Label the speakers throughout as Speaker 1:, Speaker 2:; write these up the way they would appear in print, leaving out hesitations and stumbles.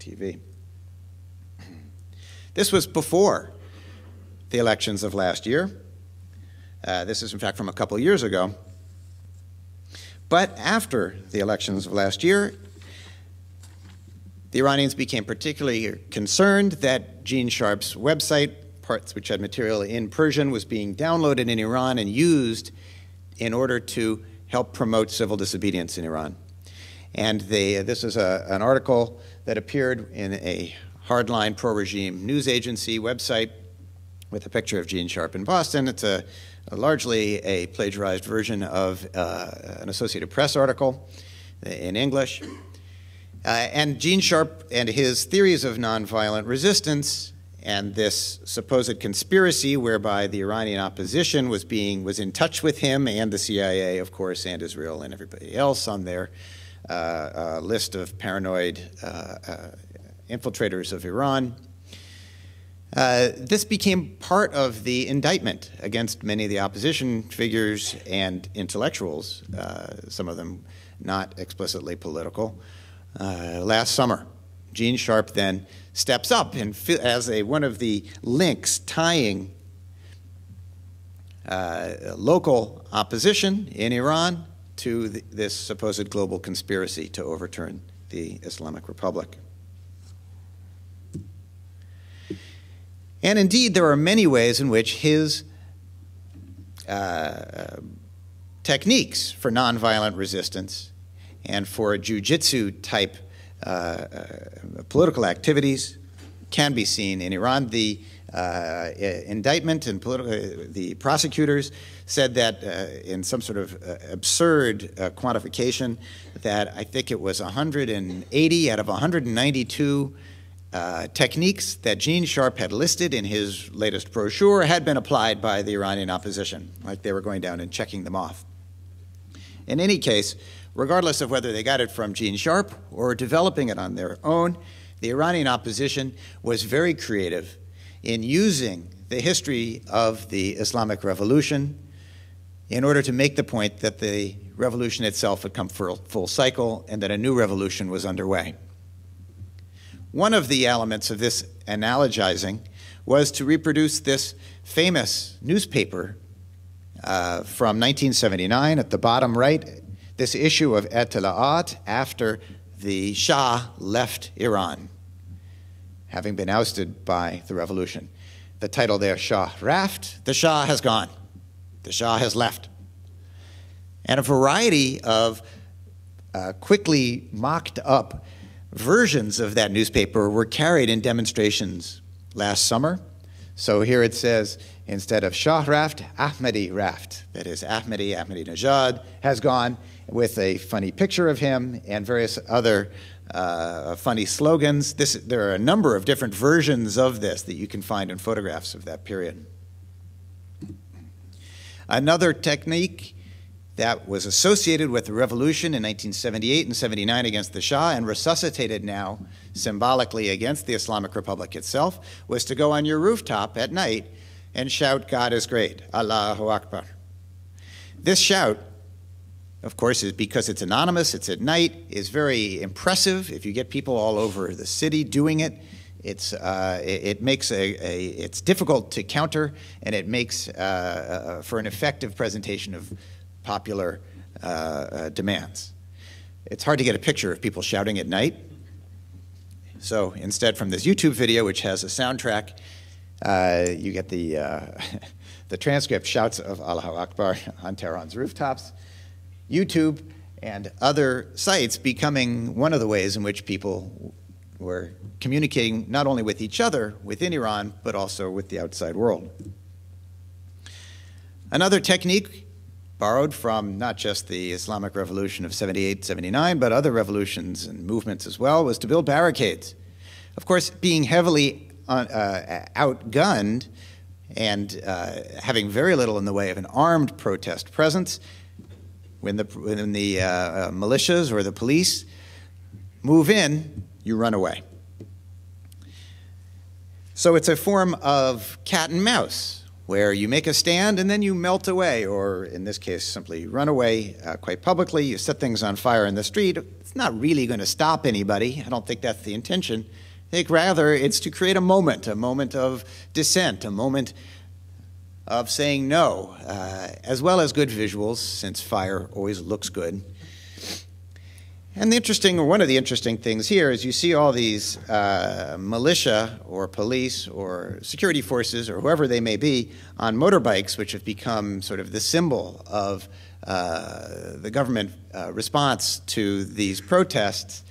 Speaker 1: TV. This was before the elections of last year. This is, in fact, from a couple years ago. But after the elections of last year, the Iranians became particularly concerned that Gene Sharp's website, parts which had material in Persian, was being downloaded in Iran and used in order to help promote civil disobedience in Iran. And this is an article that appeared in a hardline pro-regime news agency website with a picture of Gene Sharp in Boston. It's largely a plagiarized version of an Associated Press article in English. And Gene Sharp and his theories of nonviolent resistance and this supposed conspiracy whereby the Iranian opposition was in touch with him and the CIA, of course, and Israel and everybody else on their list of paranoid infiltrators of Iran. This became part of the indictment against many of the opposition figures and intellectuals, some of them not explicitly political. Last summer, Gene Sharp then steps up and as one of the links tying local opposition in Iran to this supposed global conspiracy to overturn the Islamic Republic. And indeed, there are many ways in which his techniques for nonviolent resistance and for Jiu-Jitsu type political activities can be seen in Iran. The indictment and the prosecutors said that in some sort of absurd quantification that I think it was 180 out of 192 techniques that Gene Sharp had listed in his latest brochure had been applied by the Iranian opposition, like they were going down and checking them off. In any case, regardless of whether they got it from Gene Sharp or developing it on their own, the Iranian opposition was very creative in using the history of the Islamic Revolution in order to make the point that the revolution itself had come full cycle and that a new revolution was underway. One of the elements of this analogizing was to reproduce this famous newspaper from 1979 at the bottom right, this issue of Etila'at after the Shah left Iran, having been ousted by the revolution. The title there, Shah Raft, the Shah has gone, the Shah has left. And a variety of quickly mocked up versions of that newspaper were carried in demonstrations last summer. So here it says, instead of Shah Raft, Ahmadi Raft. That is, Ahmadinejad has gone, with a funny picture of him and various other funny slogans. There are a number of different versions of this that you can find in photographs of that period. Another technique that was associated with the revolution in 1978 and 79 against the Shah and resuscitated now symbolically against the Islamic Republic itself was to go on your rooftop at night and shout, "God is great, Allahu Akbar." This shout, of course, is because it's anonymous, it's at night, is very impressive. If you get people all over the city doing it, it's difficult to counter, and it makes for an effective presentation of popular demands. It's hard to get a picture of people shouting at night. So instead, from this YouTube video, which has a soundtrack, you get the transcript shouts of Allahu Akbar on Tehran's rooftops. YouTube and other sites becoming one of the ways in which people were communicating not only with each other within Iran, but also with the outside world. Another technique borrowed from not just the Islamic Revolution of 78, 79, but other revolutions and movements as well, was to build barricades. Of course, being heavily outgunned and having very little in the way of an armed protest presence, when the militias or the police move in, you run away. So it's a form of cat and mouse, where you make a stand and then you melt away, or in this case, simply run away quite publicly. You set things on fire in the street. It's it's not really going to stop anybody. I don't think that's the intention. I think rather it's to create a moment of dissent, a moment of saying no, as well as good visuals, since fire always looks good. And one of the interesting things here is you see all these militia or police or security forces or whoever they may be on motorbikes, which have become sort of the symbol of the government response to these protests,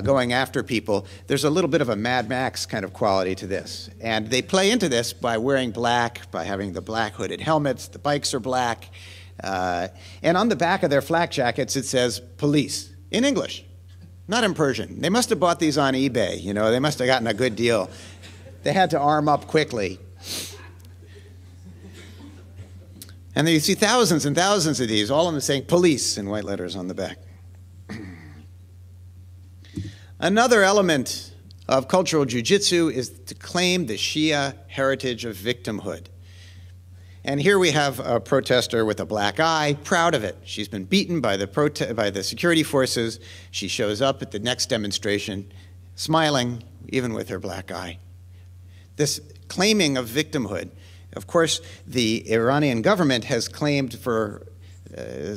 Speaker 1: going after people. There's a little bit of a Mad Max kind of quality to this. And they play into this by wearing black, by having the black hooded helmets. The bikes are black. And on the back of their flak jackets, it says police. In English, not in Persian. They must have bought these on eBay. You know, they must have gotten a good deal. They had to arm up quickly. And then you see thousands and thousands of these, all of them saying police in white letters on the back. Another element of cultural jiu-jitsu is to claim the Shia heritage of victimhood. And here we have a protester with a black eye, proud of it. She's been beaten by the security forces. She shows up at the next demonstration, smiling, even with her black eye. This claiming of victimhood. Of course, the Iranian government has claimed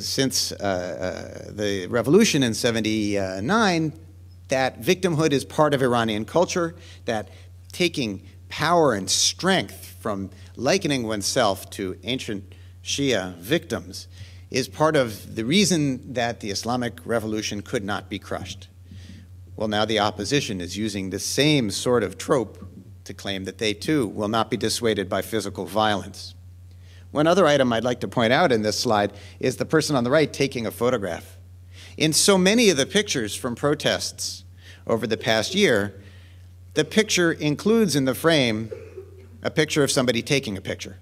Speaker 1: since the revolution in '79 that victimhood is part of Iranian culture, that taking power and strength from likening oneself to ancient Shia victims is part of the reason that the Islamic Revolution could not be crushed. Well, now the opposition is using the same sort of trope to claim that they too will not be dissuaded by physical violence. One other item I'd like to point out in this slide is the person on the right taking a photograph. In so many of the pictures from protests over the past year, the picture includes in the frame a picture of somebody taking a picture.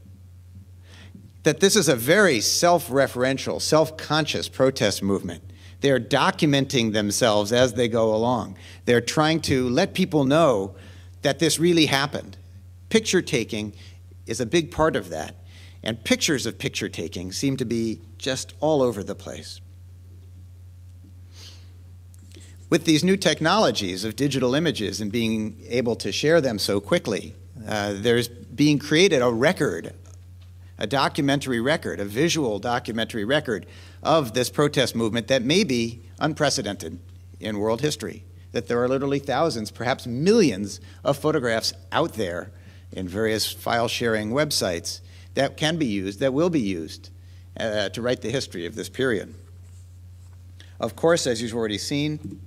Speaker 1: That this is a very self-referential, self-conscious protest movement. They're documenting themselves as they go along. They're trying to let people know that this really happened. Picture taking is a big part of that. And pictures of picture taking seem to be just all over the place. With these new technologies of digital images and being able to share them so quickly, there's being created a record, a documentary record, a visual documentary record of this protest movement that may be unprecedented in world history, that there are literally thousands, perhaps millions of photographs out there in various file-sharing websites that can be used, that will be used to write the history of this period. Of course, as you've already seen,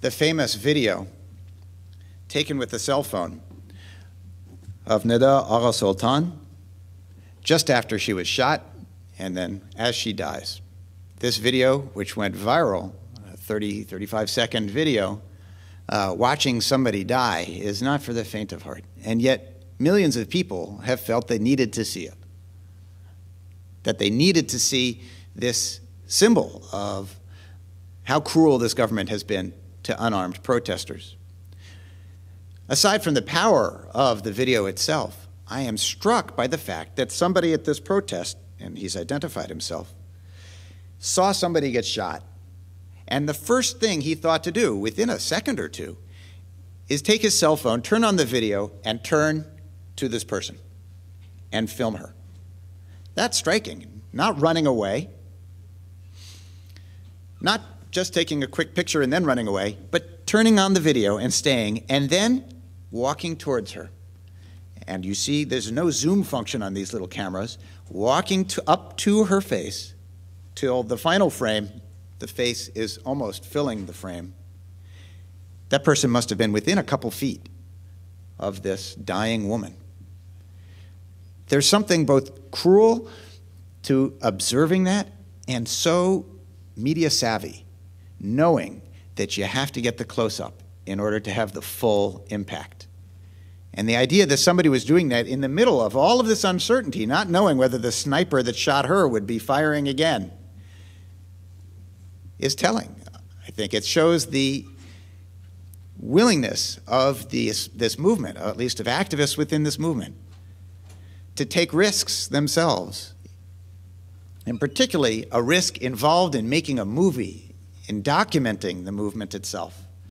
Speaker 1: the famous video taken with a cell phone of Nida Agha Sultan just after she was shot and then as she dies. This video, which went viral, a 35-second video, watching somebody die is not for the faint of heart. And yet millions of people have felt they needed to see it, that they needed to see this symbol of how cruel this government has been to unarmed protesters. Aside from the power of the video itself, I am struck by the fact that somebody at this protest, and he's identified himself, saw somebody get shot, and the first thing he thought to do within a second or two is take his cell phone, turn on the video, and turn to this person and film her. That's striking. Not running away, not just taking a quick picture and then running away, but turning on the video and staying, and then walking towards her. And you see there's no zoom function on these little cameras, walking up to her face till the final frame, the face is almost filling the frame. That person must have been within a couple feet of this dying woman. There's something both cruel to observing that and so media savvy, knowing that you have to get the close-up in order to have the full impact. And the idea that somebody was doing that in the middle of all of this uncertainty, not knowing whether the sniper that shot her would be firing again, is telling. I think it shows the willingness of this movement, or at least of activists within this movement, to take risks themselves, and particularly a risk involved in making a movie in documenting the movement itself.